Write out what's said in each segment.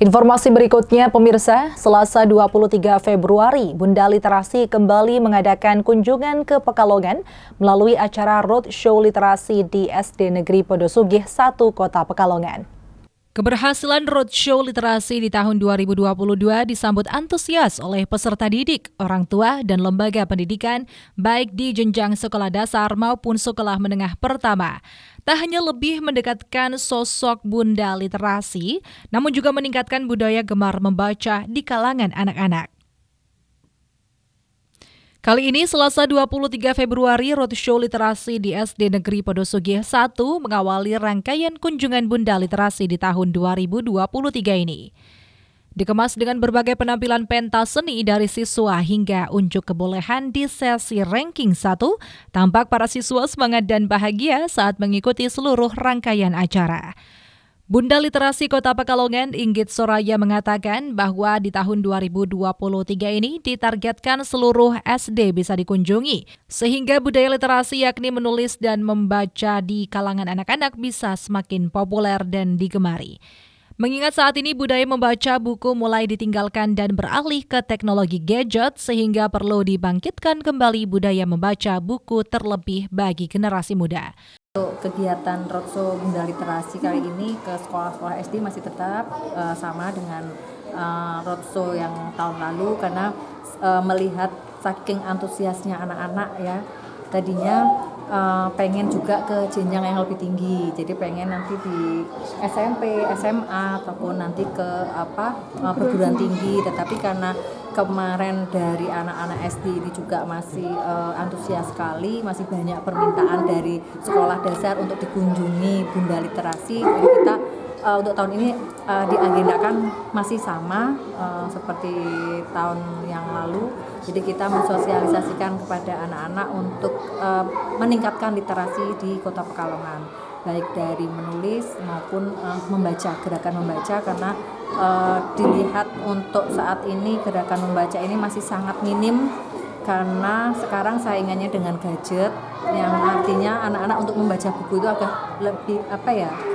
Informasi berikutnya, pemirsa, Selasa 23 Februari, Bunda Literasi kembali mengadakan kunjungan ke Pekalongan melalui acara Roadshow Literasi di SD Negeri Pondosugih 1 Kota Pekalongan. Keberhasilan Roadshow Literasi di tahun 2022 disambut antusias oleh peserta didik, orang tua, dan lembaga pendidikan, baik di jenjang sekolah dasar maupun sekolah menengah pertama. Tak hanya lebih mendekatkan sosok Bunda Literasi, namun juga meningkatkan budaya gemar membaca di kalangan anak-anak. Kali ini, Selasa 23 Februari, Roadshow Literasi di SD Negeri Pondosugih 1 mengawali rangkaian kunjungan Bunda Literasi di tahun 2023 ini. Dikemas dengan berbagai penampilan pentas seni dari siswa hingga unjuk kebolehan di sesi ranking 1, tampak para siswa semangat dan bahagia saat mengikuti seluruh rangkaian acara. Bunda Literasi Kota Pekalongan, Inggit Soraya, mengatakan bahwa di tahun 2023 ini ditargetkan seluruh SD bisa dikunjungi, sehingga budaya literasi yakni menulis dan membaca di kalangan anak-anak bisa semakin populer dan digemari. Mengingat saat ini budaya membaca buku mulai ditinggalkan dan beralih ke teknologi gadget, sehingga perlu dibangkitkan kembali budaya membaca buku terlebih bagi generasi muda. Untuk kegiatan Roadshow Bunda Literasi kali ini ke sekolah-sekolah SD masih tetap sama dengan Roadshow yang tahun lalu, karena melihat saking antusiasnya anak-anak ya, tadinya pengen juga ke jenjang yang lebih tinggi, jadi pengen nanti di SMP, SMA ataupun nanti ke perguruan tinggi, tetapi karena kemarin dari anak-anak SD ini juga masih antusias sekali, masih banyak permintaan dari sekolah dasar untuk dikunjungi Bunda Literasi. Jadi kita untuk tahun ini diagendakan masih sama seperti tahun yang lalu. Jadi kita mensosialisasikan kepada anak-anak untuk meningkatkan literasi di Kota Pekalongan, baik dari menulis maupun membaca, gerakan membaca, karena dilihat untuk saat ini gerakan membaca ini masih sangat minim, karena sekarang saingannya dengan gadget, yang artinya anak-anak untuk membaca buku itu agak lebih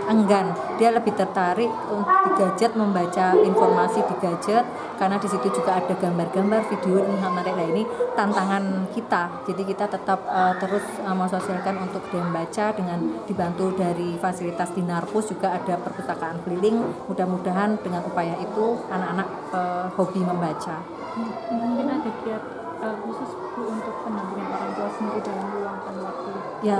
enggan. Dia lebih tertarik untuk di gadget, membaca informasi di gadget, karena di situ juga ada gambar-gambar, video yang menarik. Nah, ini tantangan kita. Jadi kita tetap terus mensosialkan untuk dia membaca dengan dibantu dari fasilitas di Narpus, juga ada perpustakaan keliling. Mudah-mudahan dengan upaya itu anak-anak hobi membaca. Mungkin ada kiat khusus untuk pendampingan orang tua sendiri dalam meluangkan waktu. Ya,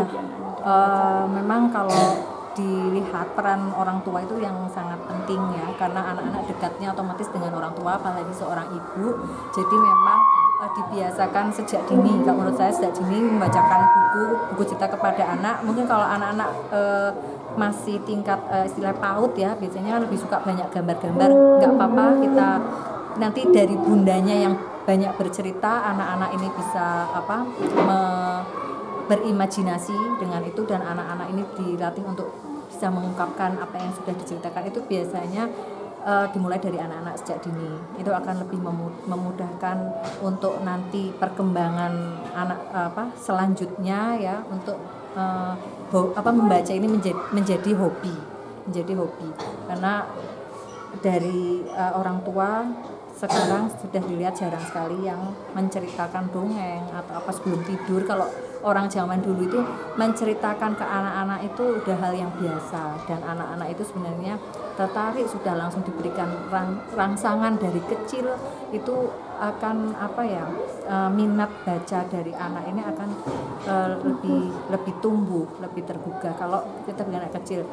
memang kalau dilihat peran orang tua itu yang sangat penting ya, karena anak-anak dekatnya otomatis dengan orang tua, apalagi seorang ibu. Jadi memang dibiasakan sejak dini, kalau menurut saya sejak dini membacakan buku cerita kepada anak. Mungkin kalau anak-anak masih tingkat istilah PAUD ya, biasanya lebih suka banyak gambar-gambar. Nggak apa-apa, kita nanti dari bundanya yang banyak bercerita, anak-anak ini bisa berimajinasi dengan itu, dan anak-anak ini dilatih untuk bisa mengungkapkan apa yang sudah diceritakan. Itu biasanya dimulai dari anak-anak sejak dini. Itu akan lebih memudahkan untuk nanti perkembangan anak selanjutnya ya, untuk membaca ini menjadi hobi, karena dari orang tua sekarang sudah dilihat jarang sekali yang menceritakan dongeng atau apa sebelum tidur. Kalau orang zaman dulu itu menceritakan ke anak-anak itu udah hal yang biasa, dan anak-anak itu sebenarnya tertarik, sudah langsung diberikan rangsangan dari kecil, itu akan minat baca dari anak ini akan lebih tumbuh, lebih tergugah kalau kita beri anak kecil.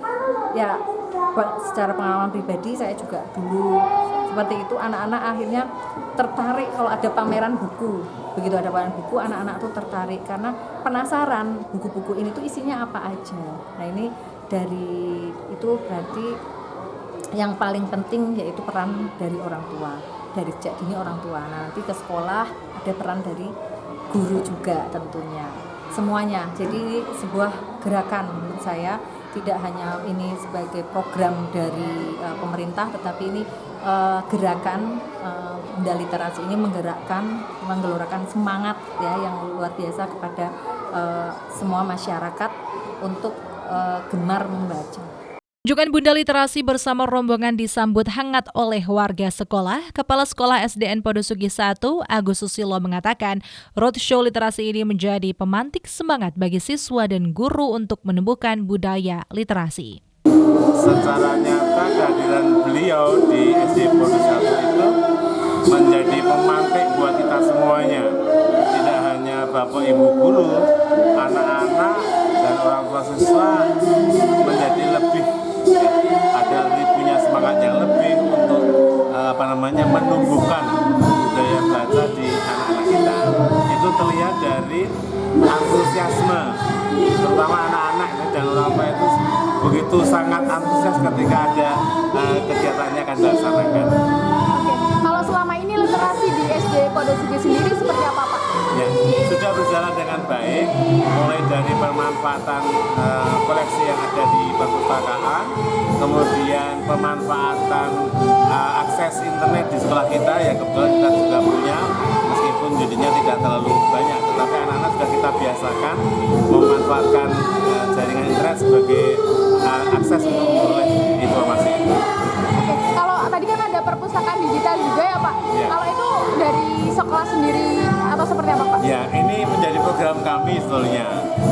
Ya, secara pengalaman pribadi saya juga dulu seperti itu, anak-anak akhirnya tertarik kalau ada pameran buku. Begitu ada pameran buku, anak-anak tuh tertarik karena penasaran buku-buku ini tuh isinya apa aja. Nah, ini dari itu berarti yang paling penting yaitu peran dari orang tua, dari sejak dini orang tua. Nah, nanti ke sekolah ada peran dari guru juga tentunya. Semuanya. Jadi sebuah gerakan menurut saya, tidak hanya ini sebagai program dari pemerintah, tetapi ini gerakan Bunda Literasi ini menggelorakan semangat ya yang luar biasa kepada semua masyarakat untuk gemar membaca. Kunjungan Bunda Literasi bersama rombongan disambut hangat oleh warga sekolah. Kepala Sekolah SDN Podosugi 1, Agus Susilo mengatakan, roadshow literasi ini menjadi pemantik semangat bagi siswa dan guru untuk menumbuhkan budaya literasi. Secara nyata kehadiran beliau di SD Podosugi 1 itu menjadi pemantik buat kita semuanya. Tidak hanya Bapak Ibu guru, anak-anak dan orang tua siswa menjadi lebih punya semangat yang lebih untuk menumbuhkan budaya baca di anak-anak kita. Itu terlihat dari antusiasme, terutama anak-anak dan orang tua itu begitu sangat antusias ketika ada kegiatannya akan dilaksanakan. Oke, kalau selama ini literasi di SD Podosugi sendiri seperti apa, Pak? Ya, sudah berjalan dengan baik, mulai dari pemanfaatan koleksi yang ada di perpustakaan, kemudian pemanfaatan akses internet di sekolah kita yang kebetulan kita juga punya, meskipun jadinya tidak terlalu banyak, tetapi anak-anak sudah kita biasakan memanfaatkan jaringan internet sebagai akses untuk memperoleh informasi itu. Oke, kalau tadi kan ada perpustakaan digital juga ya, Pak? Ya. Kalau itu dari sekolah sendiri atau seperti apa, Pak? Ya, ini menjadi program kami sebetulnya.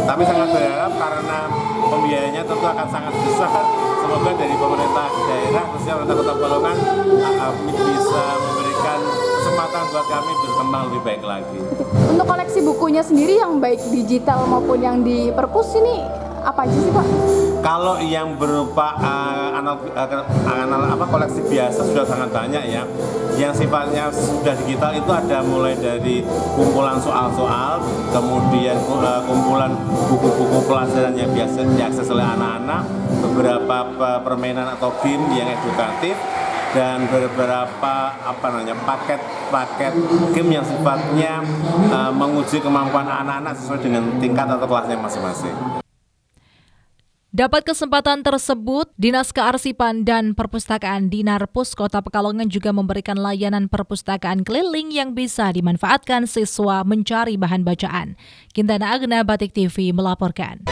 Tapi sangat berharap karena pembiayanya tentu akan sangat besar. Semoga dari pemerintah daerah, khususnya pemerintah Kota Balongan, bisa memberikan kesempatan buat kami berkembang lebih baik lagi. Untuk koleksi bukunya sendiri yang baik digital maupun yang di perpus ini apa aja sih, Pak? Kalau yang berupa koleksi biasa sudah sangat banyak ya. Yang sifatnya sudah digital itu ada mulai dari kumpulan soal-soal, kemudian kumpulan buku-buku pelajaran yang biasa diakses oleh anak-anak, beberapa permainan atau game yang edukatif, dan beberapa paket game yang sifatnya menguji kemampuan anak-anak sesuai dengan tingkat atau kelasnya masing-masing. Dapat kesempatan tersebut, Dinas Kearsipan dan Perpustakaan Dinarpus Kota Pekalongan juga memberikan layanan perpustakaan keliling yang bisa dimanfaatkan siswa mencari bahan bacaan. Kintana Agna, Batik TV melaporkan.